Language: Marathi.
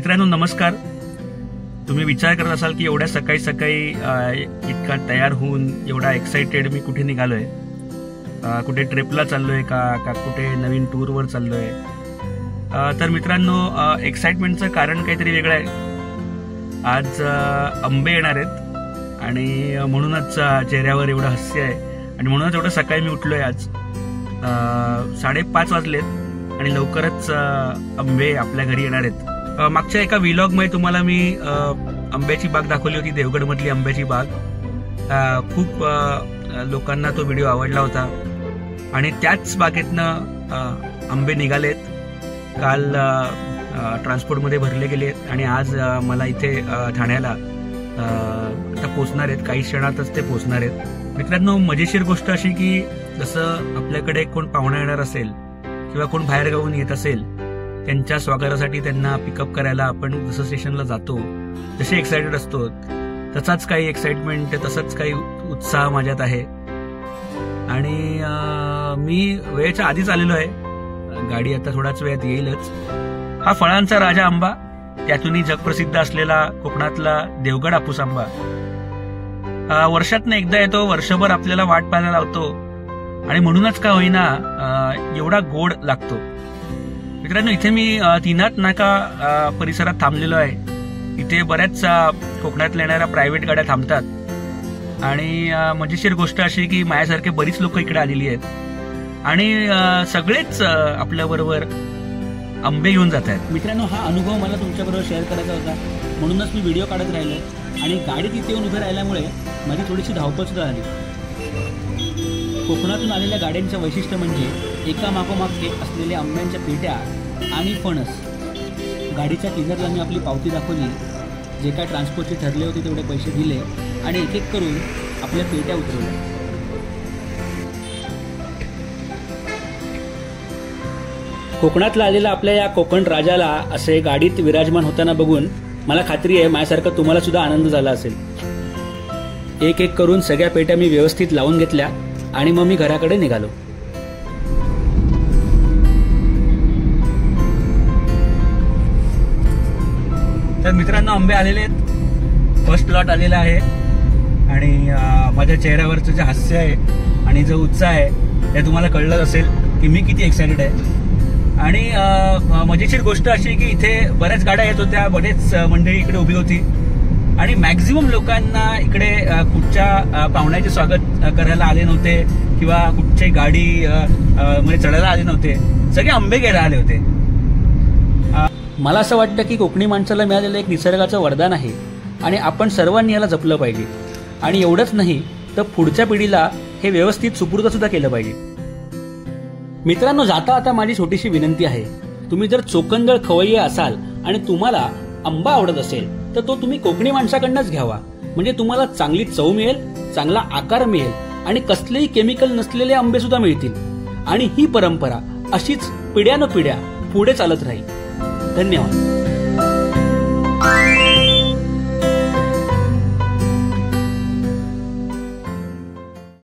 मित्रांनो नमस्कार. तुम्ही विचार करत असाल की एवढ्या सकाळी सकाळी इतका तयार होऊन एवढा एक्साइटेड मी कुठे निघालोय, कुठे ट्रिपला चाललोय का कुठे नवीन टूरवर चाललोय. तर मित्रांनो एक्साइटमेंटचं कारण काहीतरी वेगळं आहे. आज आंबे येणार आहेत आणि म्हणूनच चेहऱ्यावर एवढं हास्य आहे आणि म्हणूनच एवढं सकाळी मी उठलोय. आज 5:30 वाजलेत आणि लवकरच आंबे आपल्या घरी येणार आहेत. मागच्या एका व्लॉग मध्ये तुम्हाला मी आंब्याची बाग दाखवली होती, देवगड मधली आंब्याची बाग. खूप लोकांना तो व्हिडिओ आवडला होता आणि त्याच बागेतनं आंबे निघालेत. काल ट्रान्सपोर्टमध्ये भरले गेलेत आणि आज मला इथे ठाण्याला आता पोचणार आहेत. काही क्षणातच ते पोचणार आहेत. मित्रांनो मजेशीर गोष्ट अशी की जसं आपल्याकडे कोण पाहुणा येणार असेल किंवा कोण बाहेर गावून येत असेल, त्यांच्या स्वागतासाठी त्यांना पिकअप करायला आपण जसं स्टेशनला जातो, जसे एक्साइटेड असतो तसाच काही एक्साइटमेंट, तसंच काही उत्साह माझ्यात आहे. आणि मी वेळेच्या आधीच आलेलो आहे. गाडी आता थोड्याच वेळात येईलच. हा फळांचा राजा आंबा, त्यातूनही जगप्रसिद्ध असलेला कोकणातला देवगड हापूस आंबा वर्षातनं एकदा येतो, वर्षभर आपल्याला वाट पाहायला लावतो आणि म्हणूनच का होईना एवढा गोड लागतो. मित्रांनो इथे मी तीनाथ नाका परिसरात थांबलेलो आहे. इथे बऱ्याच कोकणातल्या येणाऱ्या प्रायव्हेट गाड्या थांबतात आणि मजेशीर गोष्ट अशी की माझ्यासारखे बरीच लोक इकडे आलेली आहेत आणि सगळेच आपल्या बरोबर आंबे घेऊन जात आहेत. मित्रांनो हा अनुभव मला तुमच्याबरोबर शेअर करायचा होता, म्हणूनच मी व्हिडिओ काढत राहिलो आणि गाडीत इथे येऊन उभे राहिल्यामुळे माझी थोडीशी धावपळ सुद्धा झाली. कोकणातून आलेल्या गाड्यांचं वैशिष्ट्य म्हणजे एका मागोमाग एक असलेल्या आंब्यांच्या पेट्या आणि फणस. गाडीच्या क्लिनरला मी आपली पावती दाखवली, जे काय ट्रान्सपोर्टचे ठरले होते तेवढे पैसे दिले आणि एक एक करून आपल्या पेट्या उतरवल्या. कोकणातला आलेला आपल्या या कोकण राजाला असे गाडीत विराजमान होताना बघून मला खात्री आहे माझ्यासारखा तुम्हाला सुद्धा आनंद झाला असेल. एक एक करून सगळ्या पेट्या मी व्यवस्थित लावून घेतल्या आणि मग मी घराकडे निघालो. तर मित्रांनो आंबे आलेले आहेत, फर्स्ट लॉट आलेला आहे आणि माझ्या चेहऱ्यावरचं जे हास्य आहे आणि जो उत्साह आहे ते तुम्हाला कळलं असेल की मी किती एक्सायटेड आहे. आणि मजेशीर गोष्ट अशी की इथे बऱ्याच गाड्या येत होत्या, बरेच मंडळी इकडे उभी होती आणि मॅक्झिमम लोकांना इकडे कुठच्या पाहुण्याचे स्वागत करायला आले नव्हते किंवा कुठची गाडी म्हणजे चढायला आले नव्हते, सगळे आंबे घ्यायला आले होते. मला असं वाटतं की कोकणी माणसाला मिळालेलं एक निसर्गाचं वरदान आहे आणि आपण सर्वांनी याला जपलं पाहिजे. आणि एवढंच नाही तर पुढच्या पिढीला हे व्यवस्थित सुपूर्द सुद्धा केलं पाहिजे. मित्रांनो जाता आता माझी छोटीशी विनंती आहे, तुम्ही जर चोकंदळ खवय्ये असाल आणि तुम्हाला आंबा आवडत असेल तर तो तुम्ही कोकणी माणसाकडनंच घ्यावा. म्हणजे तुम्हाला चांगली चव मिळेल, चांगला आकार मिळेल आणि कसलेही केमिकल नसलेले आंबे सुद्धा मिळतील. आणि ही परंपरा अशीच पिढ्यानपिढ्या पुढे चालत राहील. धन्यवाद.